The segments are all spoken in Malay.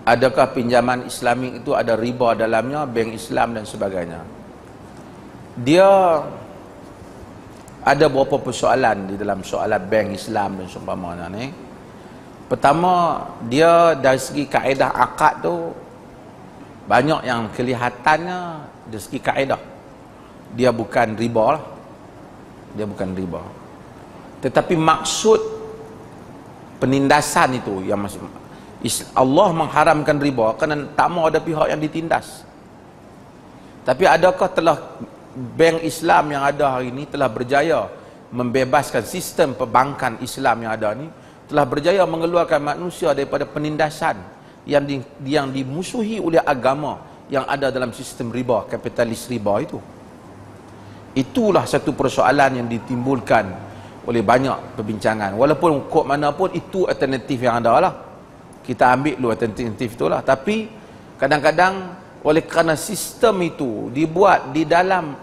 adakah pinjaman Islamik itu ada riba dalamnya, bank Islam dan sebagainya. Dia ada beberapa persoalan di dalam soalan bank Islam dan seumpamanya ni. Pertama, dia dari segi kaedah akad tu banyak yang kelihatannya dari segi kaedah dia bukan riba lah. Dia bukan riba. Tetapi maksud penindasan itu yang masih Allah mengharamkan riba kerana tak mau ada pihak yang ditindas. Tapi adakah telah bank Islam yang ada hari ini telah berjaya membebaskan sistem perbankan Islam yang ada ni, telah berjaya mengeluarkan manusia daripada penindasan yang dimusuhi oleh agama yang ada dalam sistem riba, kapitalis riba itu? Itulah satu persoalan yang ditimbulkan oleh banyak perbincangan. Walaupun kod mana pun itu alternatif yang ada lah, kita ambil dulu alternatif itulah. Tapi kadang-kadang oleh kerana sistem itu dibuat di dalam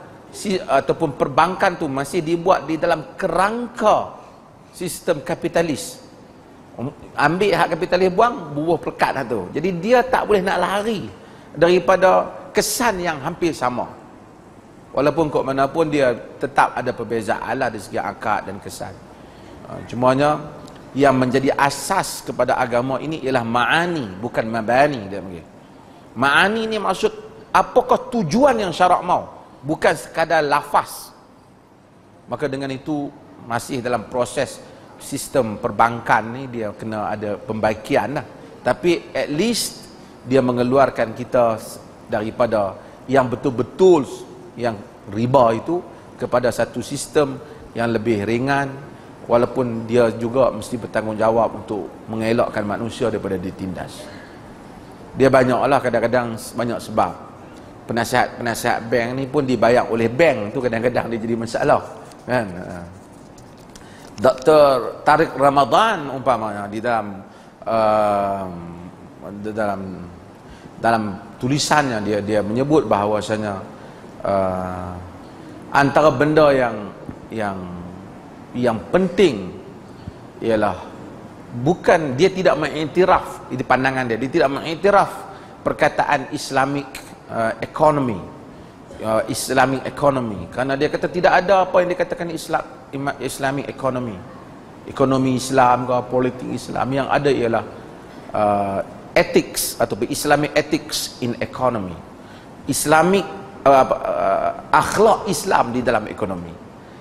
ataupun perbankan tu masih dibuat di dalam kerangka sistem kapitalis, ambil hak kapitalis buah pelekat tu. Jadi dia tak boleh nak lari daripada kesan yang hampir sama. Walaupun kok mana pun dia tetap ada perbezaan lah dari segi akad dan kesan. Cumanya yang menjadi asas kepada agama ini ialah ma'ani, bukan mabani dia panggil. Ma'ani ni maksud apakah tujuan yang syarak mau, bukan sekadar lafaz. Maka dengan itu masih dalam proses sistem perbankan ni dia kena ada pembaikian lah. Tapi at least dia mengeluarkan kita daripada yang betul-betul yang riba itu kepada satu sistem yang lebih ringan, walaupun dia juga mesti bertanggungjawab untuk mengelakkan manusia daripada ditindas. Dia banyaklah kadang-kadang banyak sebab. Penasihat bank ni pun dibayar oleh bank tu, kadang-kadang dia jadi masalah kan. Dr. Tariq Ramadan umpamanya di dalam tulisannya dia menyebut bahawasanya antara benda yang penting ialah bukan dia tidak mengiktiraf di pandangan dia tidak mengiktiraf perkataan Islamic economy, Islamic economy, kerana dia kata tidak ada apa yang dikatakan Islamic economy, ekonomi Islam ke politik Islam. Yang ada ialah ethics atau Islamic ethics in economy, Islamic akhlak Islam di dalam ekonomi.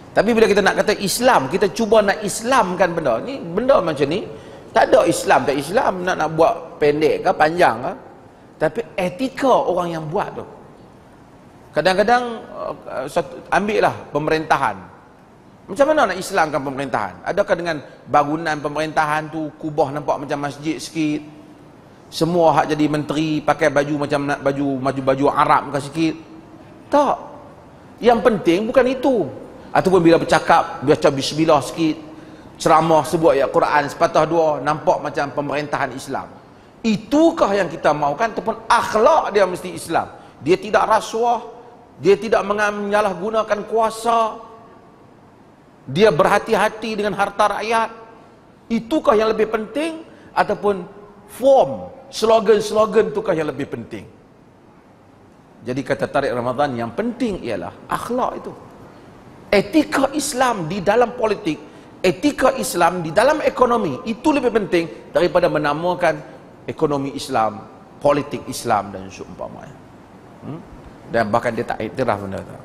Tapi bila kita nak kata Islam, kita cuba nak Islamkan benda ni, benda macam ni tak ada Islam, tak Islam nak buat pendek ke panjang ke, tapi etika orang yang buat tu. Kadang-kadang ambillah pemerintahan, macam mana nak Islamkan pemerintahan? Adakah dengan bangunan pemerintahan tu kubah nampak macam masjid sikit, semua hak jadi menteri pakai baju macam nak baju Arab ke sikit? Tak. Yang penting bukan itu. Ataupun bila bercakap baca bismillah sikit, ceramah sebut ayat Quran sepatah dua, nampak macam pemerintahan Islam. Itukah yang kita mahukan? Ataupun akhlak dia mesti Islam, dia tidak rasuah, dia tidak menyalahgunakan kuasa, dia berhati-hati dengan harta rakyat? Itukah yang lebih penting? Ataupun form, slogan-slogan itukah yang lebih penting? Jadi kata Tariq Ramadan, yang penting ialah akhlak itu. Etika Islam di dalam politik, etika Islam di dalam ekonomi, itu lebih penting daripada menamakan ekonomi Islam, politik Islam dan seumpamanya. Dan bahkan dia tak iktiraf benda tu.